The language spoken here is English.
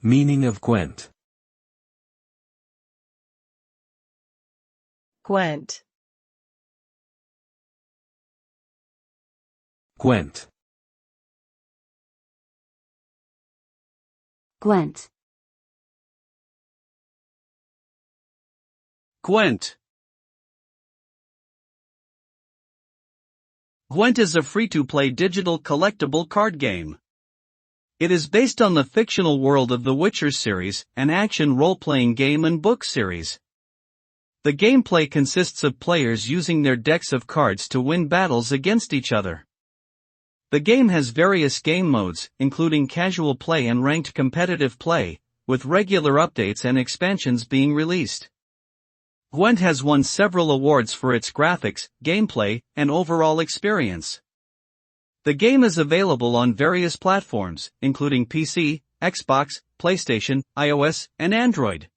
Meaning of Gwent. Gwent. Gwent. Gwent. Gwent. Gwent is a free-to-play digital collectible card game. It is based on the fictional world of the Witcher series, an action role-playing game and book series. The gameplay consists of players using their decks of cards to win battles against each other. The game has various game modes, including casual play and ranked competitive play, with regular updates and expansions being released. Gwent has won several awards for its graphics, gameplay, and overall experience. The game is available on various platforms, including PC, Xbox, PlayStation, iOS, and Android.